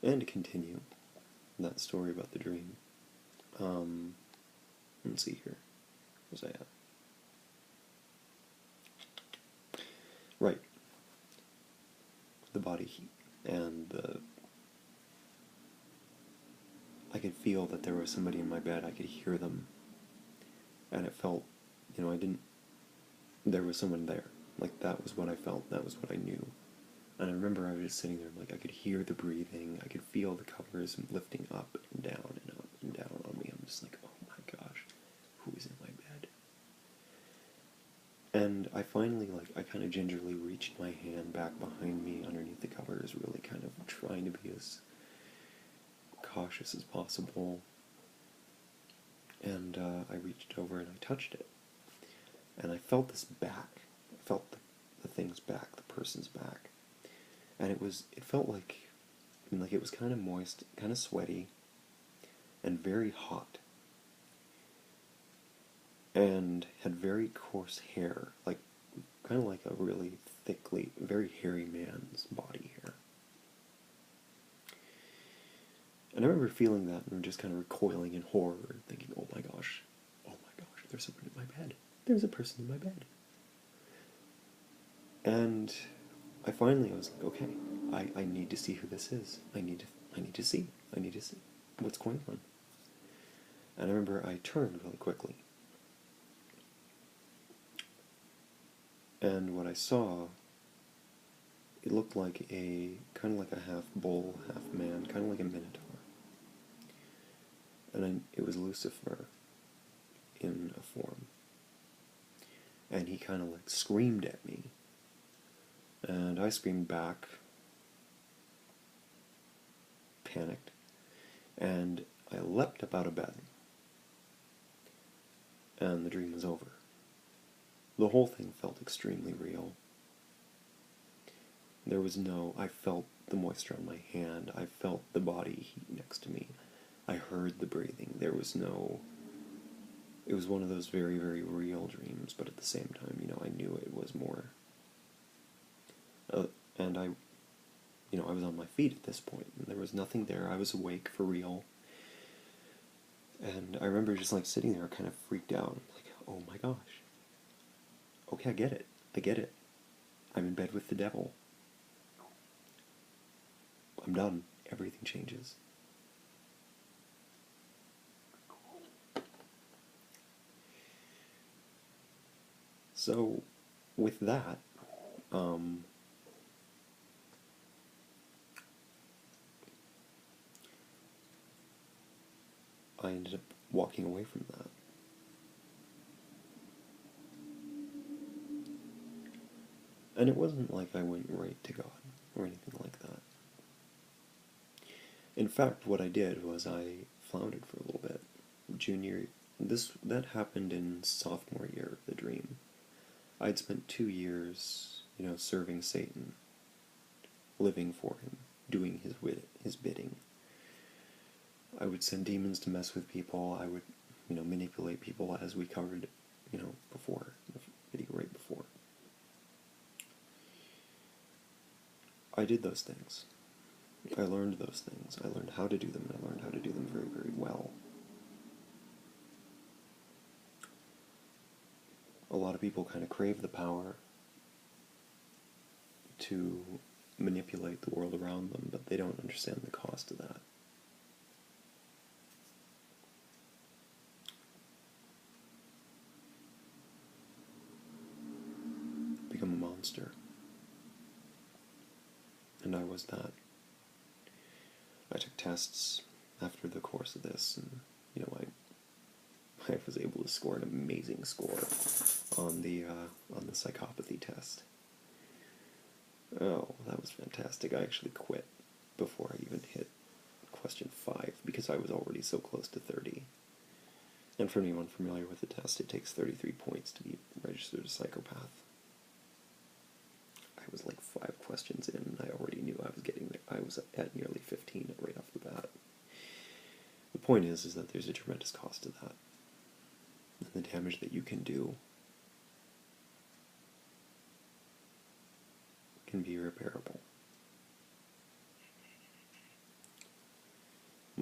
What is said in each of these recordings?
And to continue that story about the dream, let's see here. Where's I at? Right. The body heat and I could feel that there was somebody in my bed. I could hear them. And it felt, there was someone there. Like, that was what I felt. That was what I knew. And I remember I was just sitting there, like, I could hear the breathing. I could feel the covers lifting up and down and up and down on me. I'm just like, oh my gosh, who is in my bed? And I finally, I kind of gingerly reached my hand back behind me underneath the covers, really kind of trying to be as cautious as possible. And I reached over and I touched it. And I felt this back. I felt the thing's back, the person's back. And it felt like it was kind of moist, kind of sweaty, and very hot. And had very coarse hair, kind of like a really thickly, very hairy man's body hair. And I remember feeling that and just kind of recoiling in horror and thinking, oh my gosh, there's someone in my bed. There's a person in my bed. And I was like, okay, I need to see who this is. I need to see what's going on. And I remember I turned really quickly. And what I saw, it looked like kind of like a half bull, half man, kind of like a minotaur. And it was Lucifer in a form. And he kind of screamed at me. And I screamed back, panicked, and I leapt up out of bed. And the dream was over. The whole thing felt extremely real. I felt the moisture on my hand, I felt the body heat next to me, I heard the breathing. It was one of those very, very real dreams, but at the same time, I knew it was more. And I was on my feet at this point, and there was nothing there. I was awake for real. And I remember just sitting there kind of freaked out, oh my gosh. Okay, I get it. I'm in bed with the devil. I'm done. Everything changes. So, with that, I ended up walking away from that. And it wasn't like I went right to God or anything like that. In fact, what I did was I floundered for a little bit. That happened in sophomore year of the dream. I'd spent 2 years, serving Satan, living for him, doing his bidding. I would send demons to mess with people. I would, manipulate people, as we covered, before, the video right before. I did those things. I learned those things. I learned how to do them, and I learned how to do them very, very well. A lot of people kind of crave the power to manipulate the world around them, but they don't understand the cost of that. Become a monster. And I was that. I took tests after the course of this, and, I was able to score an amazing score on the psychopathy test. Oh, that was fantastic. I actually quit before I even hit question 5, because I was already so close to 30. And for anyone familiar with the test, it takes 33 points to be registered a psychopath. I was 5 questions in, and I already knew I was getting there. I was at nearly 15 right off the bat. The point is that there's a tremendous cost to that. And the damage that you can do can be irreparable.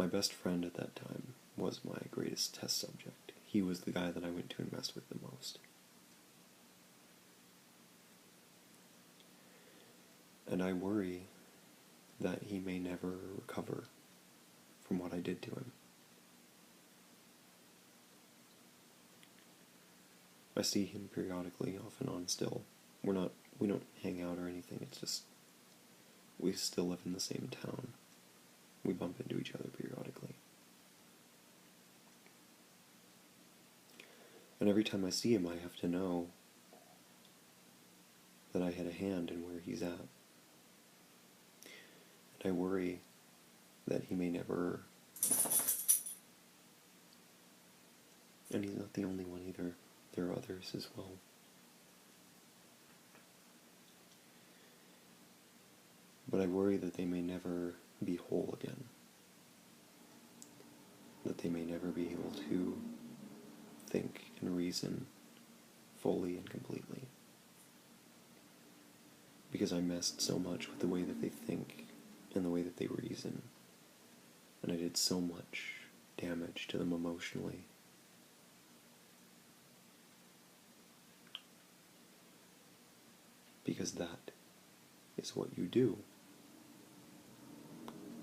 my best friend at that time was my greatest test subject. He was the guy that I went to and messed with the most. And I worry that he may never recover from what I did to him. I see him periodically, off and on still. We don't hang out or anything, it's just, we still live in the same town. We bump into each other periodically. And every time I see him, I have to know that I had a hand in where he's at. And I worry that he may never... And he's not the only one either. There are others as well. But I worry that they may never be whole again. That they may never be able to think and reason fully and completely. Because I messed so much with the way that they think and the way that they reason. And I did so much damage to them emotionally. Because that is what you do.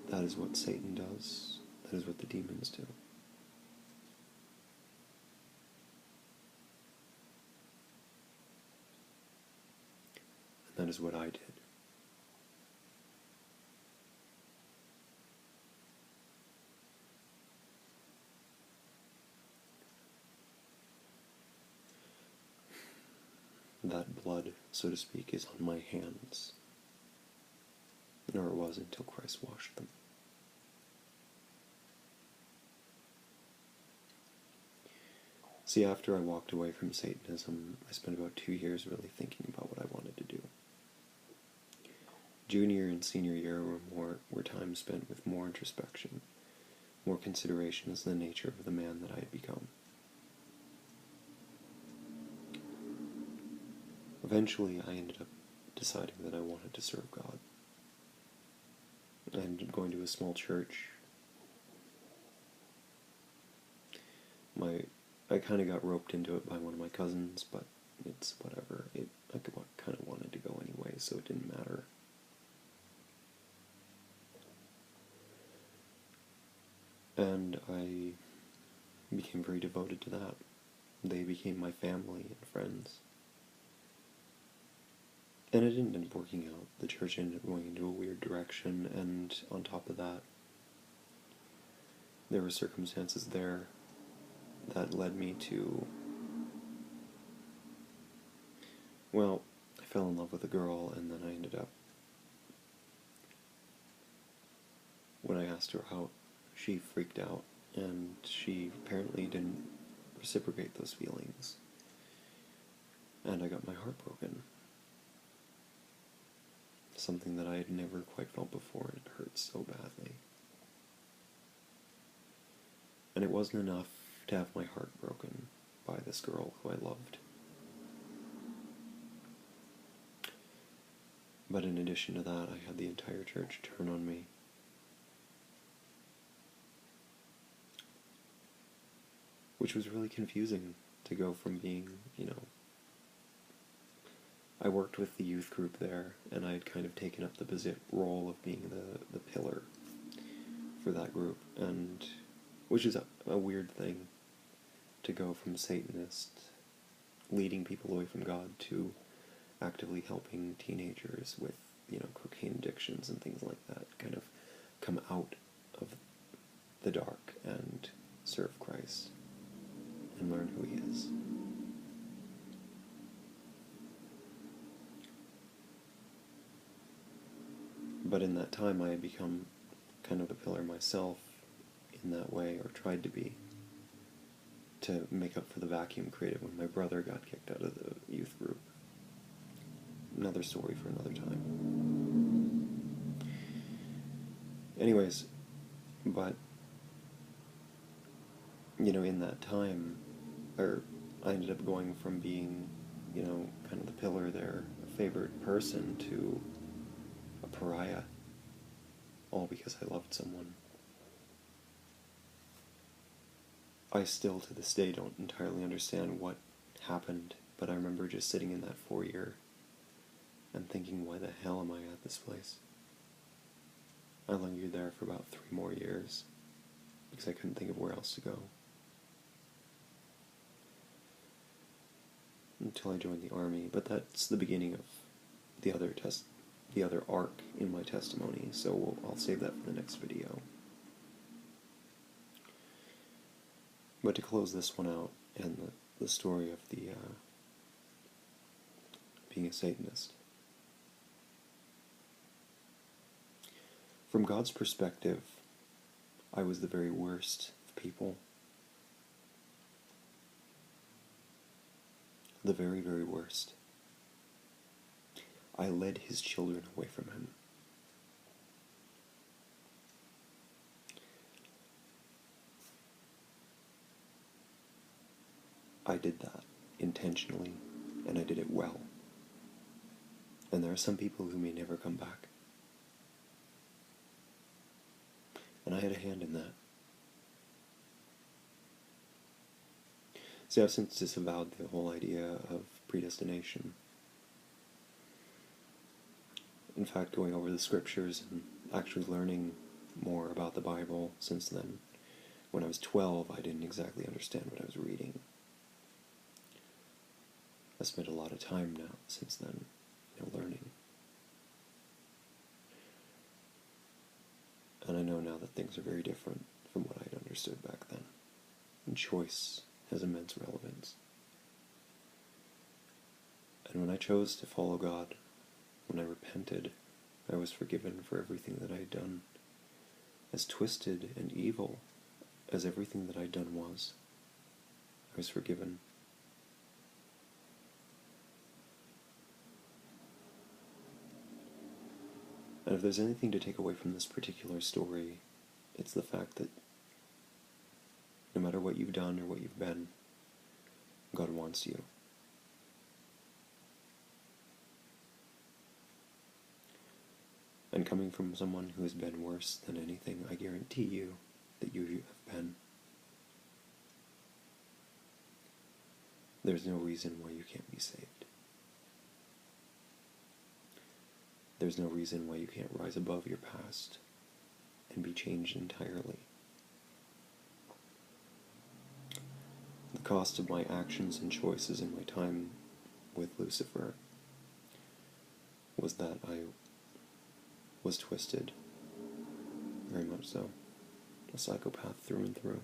That is what Satan does. That is what the demons do. And that is what I did. That blood, so to speak, is on my hands. Nor it was until Christ washed them. See, after I walked away from Satanism, I spent about 2 years really thinking about what I wanted to do. Junior and senior year were times spent with more introspection, more consideration as to the nature of the man that I had become. Eventually, I ended up deciding that I wanted to serve God. I ended up going to a small church. I kind of got roped into it by one of my cousins, but it's whatever. I kind of wanted to go anyway, so it didn't matter. And I became very devoted to that. They became my family and friends. And it didn't end up working out. The church ended up going into a weird direction, and on top of that, there were circumstances there that led me to... Well, I fell in love with a girl, and then I ended up... When I asked her out, she freaked out, and she apparently didn't reciprocate those feelings. And I got my heart broken. Something that I had never quite felt before, and it hurt so badly. And it wasn't enough to have my heart broken by this girl who I loved. But in addition to that, I had the entire church turn on me. Which was really confusing to go from being, I worked with the youth group there, and I had kind of taken up the role of being the pillar for that group, and which is a weird thing, to go from Satanist, leading people away from God, to actively helping teenagers with, cocaine addictions and things like that, kind of come out of the dark and serve Christ and learn who he is. But in that time, I had become kind of the pillar myself in that way, or tried to be, to make up for the vacuum created when my brother got kicked out of the youth group. Another story for another time. Anyways, but, in that time, I ended up going from being, kind of the pillar there, a favored person, to a pariah, all because I loved someone. I still to this day don't entirely understand what happened, but I remember just sitting in that foyer and thinking, why the hell am I at this place? I lingered there for about 3 more years because I couldn't think of where else to go. Until I joined the army, but that's the beginning of the other arc in my testimony, so I'll save that for the next video. But to close this one out, and the story of the being a Satanist. From God's perspective, I was the very worst of people. The very, very worst. I led his children away from him. I did that intentionally, and I did it well. And there are some people who may never come back. And I had a hand in that. See, I've since disavowed the whole idea of predestination. In fact, going over the scriptures and actually learning more about the Bible since then. When I was 12, I didn't exactly understand what I was reading. I spent a lot of time now since then, learning. And I know now that things are very different from what I had understood back then. And choice has immense relevance. And when I chose to follow God, when I repented, I was forgiven for everything that I had done. As twisted and evil as everything that I had done was, I was forgiven. And if there's anything to take away from this particular story, it's the fact that no matter what you've done or what you've been, God wants you. And coming from someone who has been worse than anything, I guarantee you that you have been. There's no reason why you can't be saved. There's no reason why you can't rise above your past and be changed entirely. The cost of my actions and choices in my time with Lucifer was that I was twisted, very much so, a psychopath through and through.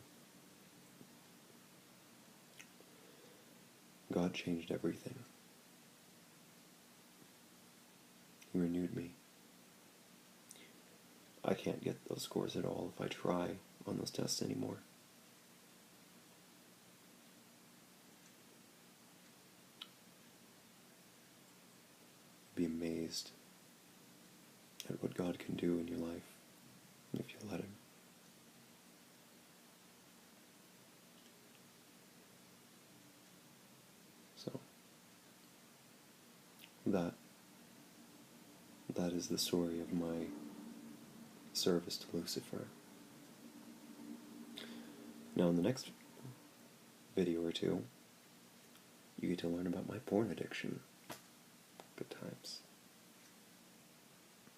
God changed everything. He renewed me. I can't get those scores at all if I try on those tests anymore. Be amazed at what God can do in your life if you let Him. So, that is the story of my service to Lucifer. Now in the next video or two, you get to learn about my porn addiction. Good times.